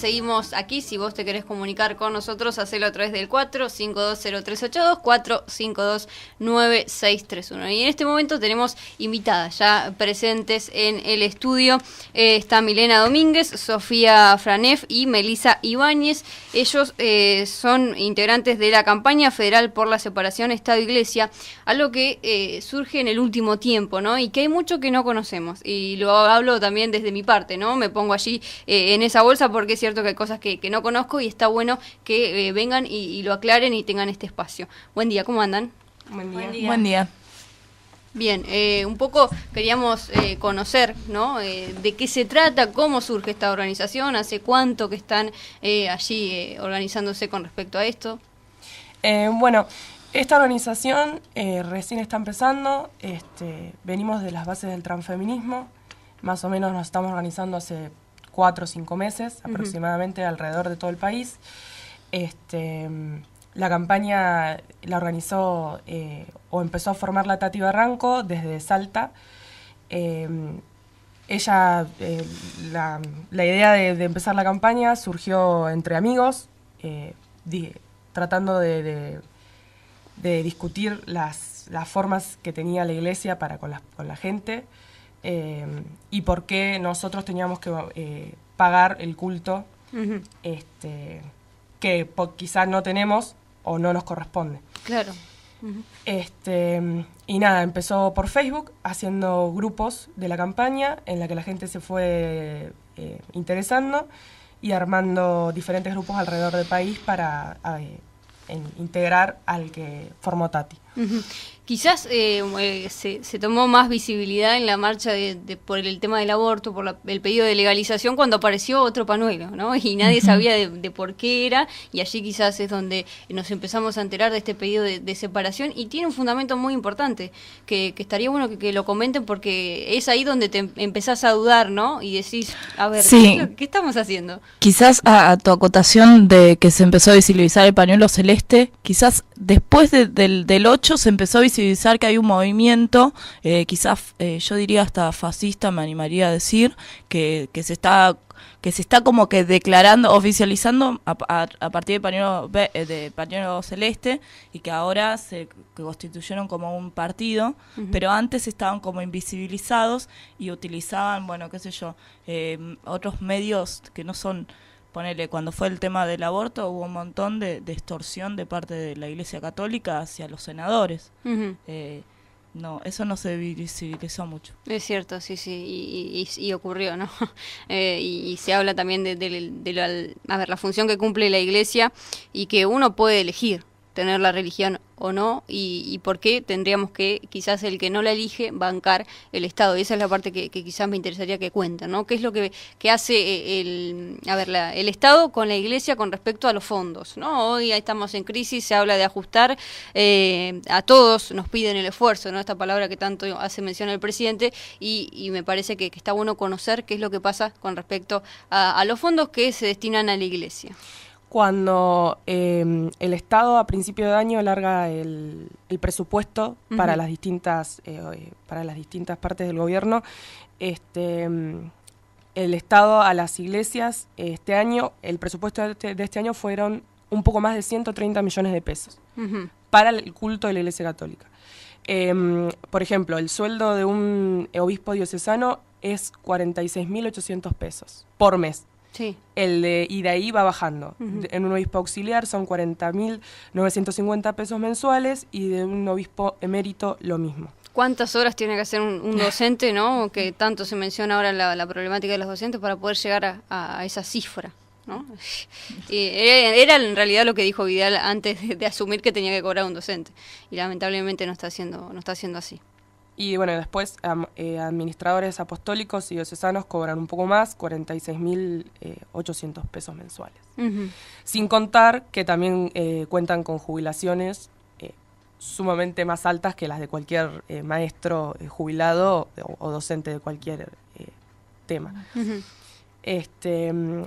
seguimos aquí. Si vos te querés comunicar con nosotros, hacelo a través del 4520382, 4529631. Y en este momento tenemos invitadas ya presentes en el estudio. Está Milena Domínguez, Sofía Franef y Melisa Ibáñez. Ellos son integrantes de la campaña federal por la separación Estado-Iglesia, algo que surge en el último tiempo, ¿no? Y que hay mucho que no conocemos. Y lo hablo también desde mi parte, ¿no? Me pongo allí en esa bolsa porque es cierto que hay cosas que no conozco y está bueno que vengan y lo aclaren y tengan este espacio. Buen día, ¿cómo andan? Buen día. Buen día. Bien, un poco queríamos conocer, ¿no? De qué se trata, cómo surge esta organización, hace cuánto que están allí organizándose con respecto a esto. Bueno, esta organización recién está empezando, venimos de las bases del transfeminismo, más o menos nos estamos organizando hace 4 o 5 meses aproximadamente alrededor de todo el país. La campaña la organizó o empezó a formar la Tati Barranco desde Salta. Ella, la idea de empezar la campaña surgió entre amigos, tratando de discutir las formas que tenía la iglesia para con la gente y por qué nosotros teníamos que pagar el culto que quizás no tenemos o no nos corresponde. Claro. Y nada, empezó por Facebook haciendo grupos de la campaña en la que la gente se fue interesando y armando diferentes grupos alrededor del país para integrar al que formó Tati. Quizás se tomó más visibilidad en la marcha por el tema del aborto, por el pedido de legalización, cuando apareció otro pañuelo, ¿no? Y nadie sabía de por qué era, y allí quizás es donde nos empezamos a enterar de este pedido de separación, y tiene un fundamento muy importante, que estaría bueno que lo comenten, porque es ahí donde te empezás a dudar, ¿no? Y decís, a ver, sí. ¿qué estamos haciendo? Quizás a tu acotación de que se empezó a visibilizar el pañuelo celeste, quizás después del 8 se empezó a visibilizar que hay un movimiento, quizás yo diría hasta fascista, me animaría a decir, que se está como que declarando, oficializando a partir de pañuelo celeste, y que ahora que constituyeron como un partido, pero antes estaban como invisibilizados y utilizaban, bueno, qué sé yo, otros medios que no son. Ponele, cuando fue el tema del aborto hubo un montón de extorsión de parte de la Iglesia Católica hacia los senadores. No, eso no se visibilizó mucho. Es cierto, sí, y ocurrió, ¿no? Y se habla también de la función que cumple la Iglesia y que uno puede elegir tener la religión o no, y por qué tendríamos que, quizás el que no la elige, bancar el Estado. Y esa es la parte que quizás me interesaría que cuenten, ¿no? ¿Qué es lo que hace el Estado con la Iglesia con respecto a los fondos, ¿no? Hoy estamos en crisis, se habla de ajustar, a todos nos piden el esfuerzo, ¿no? Esta palabra que tanto hace mención el presidente, y me parece que está bueno conocer qué es lo que pasa con respecto a los fondos que se destinan a la Iglesia. Cuando el Estado a principio de año larga el presupuesto para las distintas partes del gobierno, el Estado a las iglesias este año, el presupuesto de este año fueron un poco más de 130 millones de pesos para el culto de la Iglesia Católica. Por ejemplo, el sueldo de un obispo diocesano es 46.800 pesos por mes. Sí. Y de ahí va bajando. En un obispo auxiliar son 40.950 pesos mensuales, y de un obispo emérito lo mismo. ¿Cuántas horas tiene que hacer un docente, no? Que tanto se menciona ahora la problemática de los docentes para poder llegar a esa cifra, ¿no? Era en realidad lo que dijo Vidal antes de asumir que tenía que cobrar un docente, y lamentablemente no está siendo así. Y bueno, después administradores apostólicos y diocesanos cobran un poco más, 46.800 pesos mensuales. Sin contar que también cuentan con jubilaciones sumamente más altas que las de cualquier maestro jubilado o docente de cualquier tema.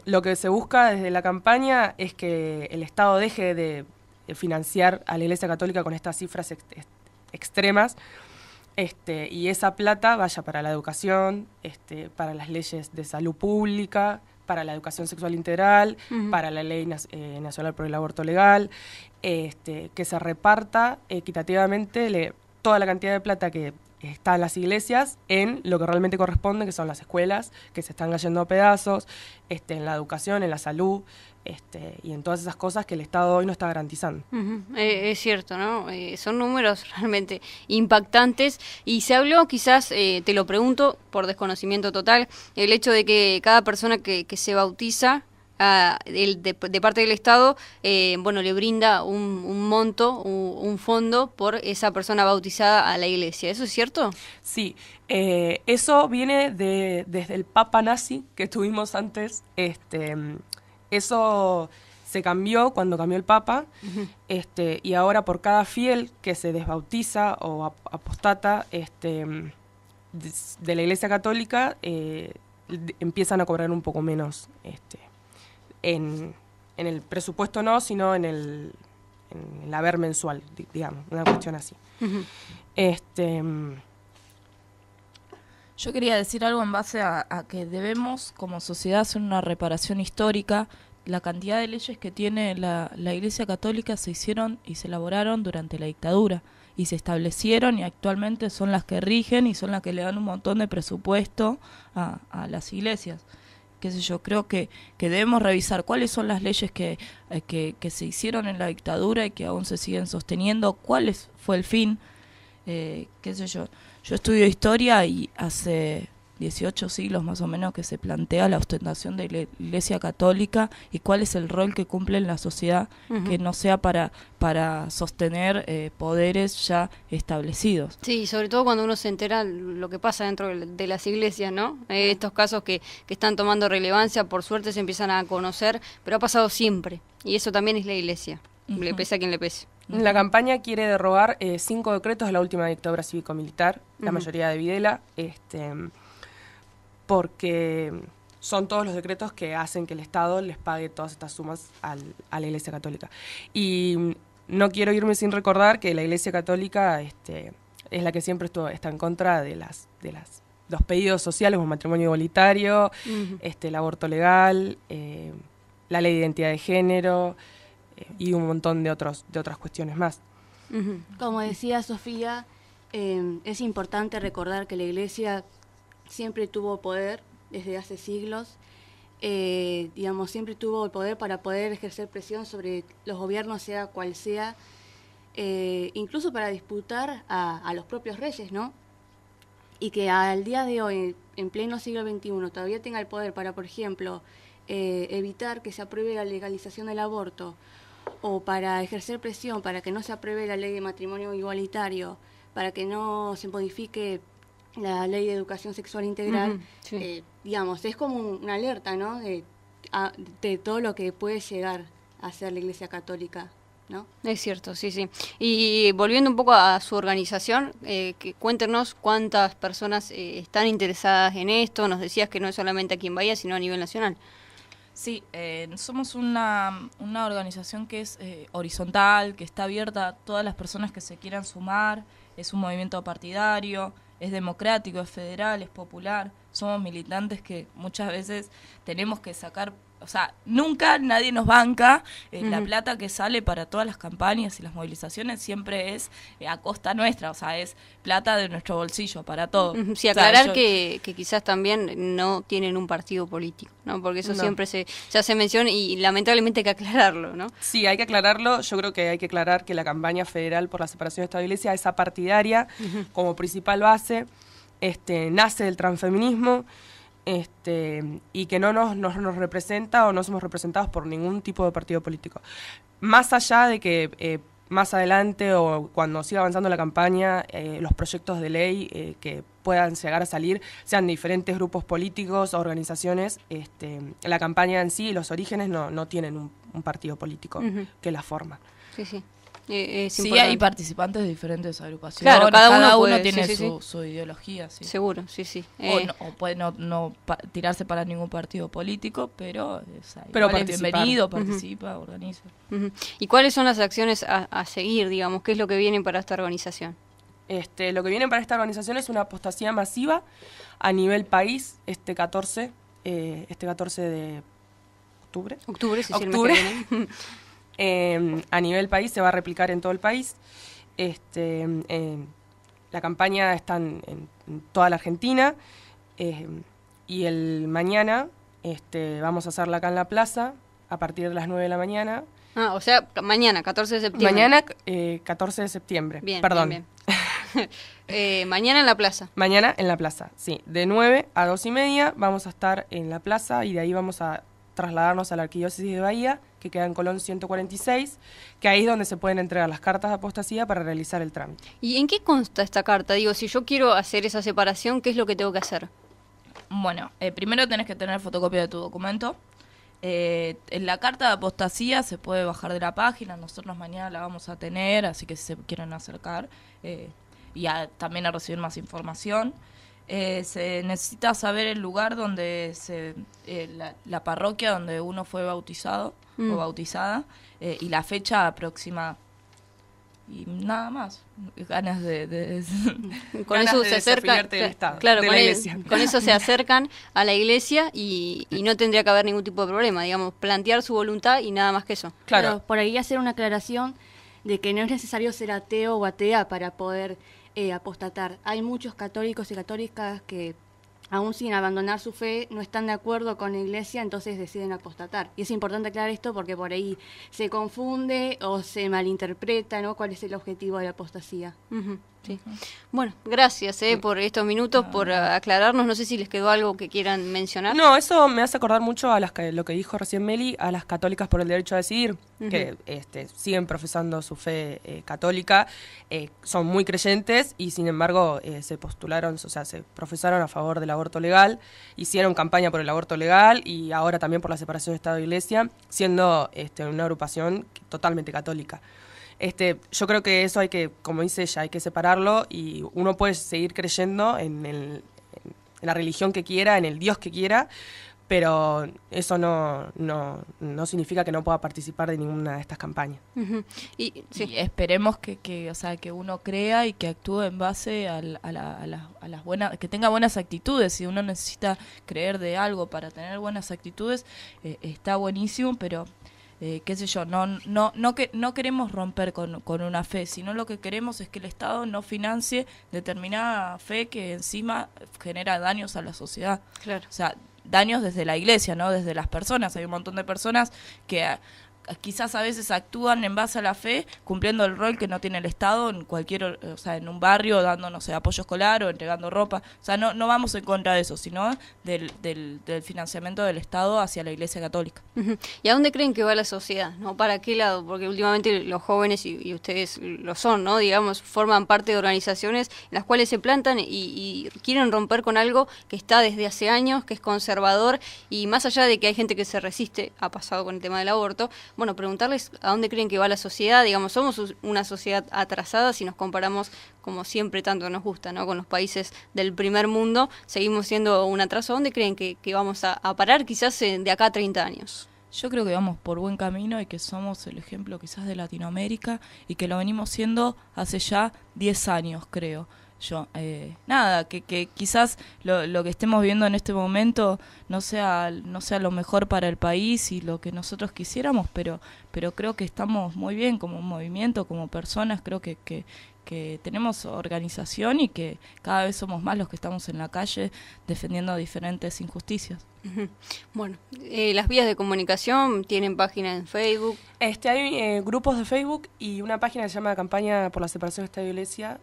Lo que se busca desde la campaña es que el Estado deje de financiar a la Iglesia Católica con estas cifras extremas, y esa plata vaya para la educación, para las leyes de salud pública, para la educación sexual integral, para la Ley Nacional por el Aborto Legal, que se reparta equitativamente toda la cantidad de plata que está en las iglesias en lo que realmente corresponde, que son las escuelas, que se están cayendo a pedazos, en la educación, en la salud, y en todas esas cosas que el Estado hoy no está garantizando. Es cierto, ¿no? Son números realmente impactantes y se habló, quizás, te lo pregunto por desconocimiento total, el hecho de que cada persona que se bautiza de parte del Estado, le brinda un monto, un fondo por esa persona bautizada a la iglesia. ¿Eso es cierto? Sí, eso viene desde el Papa nazi que tuvimos antes. Eso se cambió cuando cambió el Papa, y ahora por cada fiel que se desbautiza o apostata de la Iglesia Católica, empiezan a cobrar un poco menos. En el presupuesto no, sino en el haber mensual, digamos, una cuestión así. Yo quería decir algo en base a que debemos como sociedad hacer una reparación histórica. La cantidad de leyes que tiene la Iglesia Católica se hicieron y se elaboraron durante la dictadura y se establecieron y actualmente son las que rigen y son las que le dan un montón de presupuesto a las iglesias. Qué sé yo, creo que debemos revisar cuáles son las leyes que se hicieron en la dictadura y que aún se siguen sosteniendo, fue el fin, qué sé yo. Yo estudio historia y hace 18 siglos más o menos que se plantea la ostentación de la Iglesia Católica y cuál es el rol que cumple en la sociedad, que no sea para sostener poderes ya establecidos. Sí, sobre todo cuando uno se entera lo que pasa dentro de las iglesias, ¿no? Estos casos que están tomando relevancia, por suerte se empiezan a conocer, pero ha pasado siempre, y eso también es la iglesia, le pese a quien le pese. La campaña quiere derogar 5 decretos de la última dictadura cívico-militar, la mayoría de Videla, porque son todos los decretos que hacen que el Estado les pague todas estas sumas a la Iglesia Católica. Y no quiero irme sin recordar que la Iglesia Católica es la que siempre está en contra de los pedidos sociales, como el matrimonio igualitario, el aborto legal, la ley de identidad de género y un montón de otras cuestiones más. Como decía Sofía, es importante recordar que la Iglesia siempre tuvo poder desde hace siglos, siempre tuvo el poder para poder ejercer presión sobre los gobiernos, sea cual sea, incluso para disputar a los propios reyes, ¿no? Y que al día de hoy, en pleno siglo XXI, todavía tenga el poder para, por ejemplo, evitar que se apruebe la legalización del aborto, o para ejercer presión para que no se apruebe la ley de matrimonio igualitario, para que no se modifique la ley de educación sexual integral, es como una alerta, ¿no? De todo lo que puede llegar a ser la Iglesia Católica, ¿no? Es cierto, sí. Y volviendo un poco a su organización, cuéntenos cuántas personas están interesadas en esto. Nos decías que no es solamente aquí en Bahía, sino a nivel nacional. Sí, somos una organización que es horizontal, que está abierta a todas las personas que se quieran sumar. Es un movimiento partidario, es democrático, es federal, es popular. Somos militantes que muchas veces tenemos que sacar, nunca nadie nos banca. La plata que sale para todas las campañas y las movilizaciones siempre es a costa nuestra, es plata de nuestro bolsillo para todo. Sí, aclarar que quizás también no tienen un partido político, ¿no? Porque eso siempre ya se menciona y lamentablemente hay que aclararlo, ¿no? Sí, hay que aclararlo. Yo creo que hay que aclarar que la campaña federal por la separación de Estado y Iglesia es apartidaria, como principal base, nace del transfeminismo, y que no nos representa o no somos representados por ningún tipo de partido político. Más allá de que más adelante o cuando siga avanzando la campaña, los proyectos de ley que puedan llegar a salir, sean de diferentes grupos políticos, organizaciones, la campaña en sí, los orígenes no tienen un partido político que la forma. Sí. Sí, hay participantes de diferentes agrupaciones. Claro, cada uno tiene su ideología. Sí. Seguro, sí. O puede no tirarse para ningún partido político, pero es bienvenido, participa, organiza. ¿Y cuáles son las acciones a seguir, digamos? ¿Qué es lo que viene para esta organización? Lo que viene para esta organización es una apostasía masiva a nivel país, 14 este 14 de octubre. Octubre, sí, Octubre. sí, el mes que viene. A nivel país, se va a replicar en todo el país. La campaña está en toda la Argentina. Y el mañana vamos a hacerla acá en la plaza a partir de las 9 de la mañana. Ah, o sea, mañana, 14 de septiembre. Mañana, 14 de septiembre. Bien, perdón. bien, bien. Mañana en la plaza. Mañana en la plaza, sí. De 9 a 2:30 vamos a estar en la plaza y de ahí vamos a trasladarnos a la Arquidiócesis de Bahía, que queda en Colón 146, que ahí es donde se pueden entregar las cartas de apostasía para realizar el trámite. ¿Y en qué consta esta carta? Digo, si yo quiero hacer esa separación, ¿qué es lo que tengo que hacer? Bueno, primero tenés que tener fotocopia de tu documento. En la carta de apostasía se puede bajar de la página, nosotros mañana la vamos a tener, así que si se quieren acercar también a recibir más información. Se necesita saber el lugar donde la parroquia donde uno fue bautizado o bautizada y la fecha aproximada. Y nada más, ganas de Con ganas eso de se acercan, desafiliarte del Estado, claro, de con, la iglesia. con eso se acercan a la iglesia y no tendría que haber ningún tipo de problema, digamos, plantear su voluntad y nada más que eso. Claro. Pero por ahí hacer una aclaración de que no es necesario ser ateo o atea para poder apostatar. Hay muchos católicos y católicas que aún sin abandonar su fe no están de acuerdo con la iglesia, entonces deciden apostatar. Y es importante aclarar esto porque por ahí se confunde o se malinterpreta, ¿no? ¿Cuál es el objetivo de la apostasía? Ujú, sí. Bueno, gracias por estos minutos, por aclararnos. No sé si les quedó algo que quieran mencionar. No, eso me hace acordar mucho a lo que dijo recién Meli, a las católicas por el derecho a decidir, que siguen profesando su fe católica, son muy creyentes y sin embargo se postularon, o sea, se profesaron a favor del aborto legal, hicieron campaña por el aborto legal y ahora también por la separación de Estado e Iglesia, siendo una agrupación totalmente católica. Yo creo que eso hay que, como dice ella, hay que separarlo y uno puede seguir creyendo en la religión que quiera, en el Dios que quiera, pero eso no significa que no pueda participar de ninguna de estas campañas. Ujú. Y Y esperemos que uno crea y que actúe en base a las buenas, que tenga buenas actitudes. Si uno necesita creer de algo para tener buenas actitudes, está buenísimo, pero qué sé yo, no queremos romper con una fe, sino lo que queremos es que el Estado no financie determinada fe que encima genera daños a la sociedad. claro. O sea, daños desde la iglesia, ¿no? Desde las personas. Hay un montón de personas que quizás a veces actúan en base a la fe, cumpliendo el rol que no tiene el Estado en cualquier, o sea, en un barrio, dando, no sé, apoyo escolar o entregando ropa. O sea, no vamos en contra de eso, sino del financiamiento del Estado hacia la Iglesia Católica. Ujú. ¿Y a dónde creen que va la sociedad? ¿No? ¿Para qué lado? Porque últimamente los jóvenes, y ustedes lo son, ¿no? Digamos, forman parte de organizaciones en las cuales se plantan y quieren romper con algo que está desde hace años, que es conservador, y más allá de que hay gente que se resiste, ha pasado con el tema del aborto, bueno, preguntarles a dónde creen que va la sociedad. Digamos, somos una sociedad atrasada si nos comparamos, como siempre tanto nos gusta, ¿no? Con los países del primer mundo, seguimos siendo un atraso. ¿A dónde creen que vamos a parar quizás de acá a 30 años? Yo creo que vamos por buen camino y que somos el ejemplo quizás de Latinoamérica y que lo venimos siendo hace ya 10 años, creo yo. Que quizás lo que estemos viendo en este momento no sea lo mejor para el país y lo que nosotros quisiéramos, pero creo que estamos muy bien como movimiento, como personas. Creo que tenemos organización y que cada vez somos más los que estamos en la calle defendiendo diferentes injusticias. Ujú. Bueno, las vías de comunicación tienen página en Facebook. Hay grupos de Facebook y una página que se llama Campaña por la Separación de Estado e Iglesia.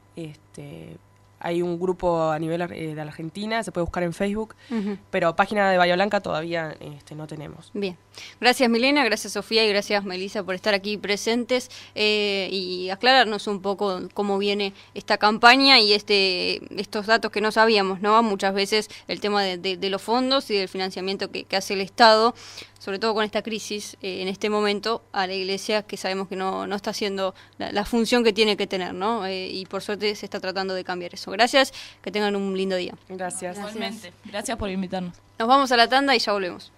Hay un grupo a nivel de la Argentina, se puede buscar en Facebook, pero página de Bahía Blanca todavía no tenemos. Bien. Gracias Milena, gracias Sofía y gracias Melissa por estar aquí presentes y aclararnos un poco cómo viene esta campaña y estos datos que no sabíamos, ¿no? Muchas veces el tema de los fondos y del financiamiento que hace el Estado, sobre todo con esta crisis en este momento, a la Iglesia, que sabemos que no está haciendo la función que tiene que tener, ¿no? Y por suerte se está tratando de cambiar eso. Gracias, que tengan un lindo día. Gracias. Igualmente. Gracias por invitarnos. Nos vamos a la tanda y ya volvemos.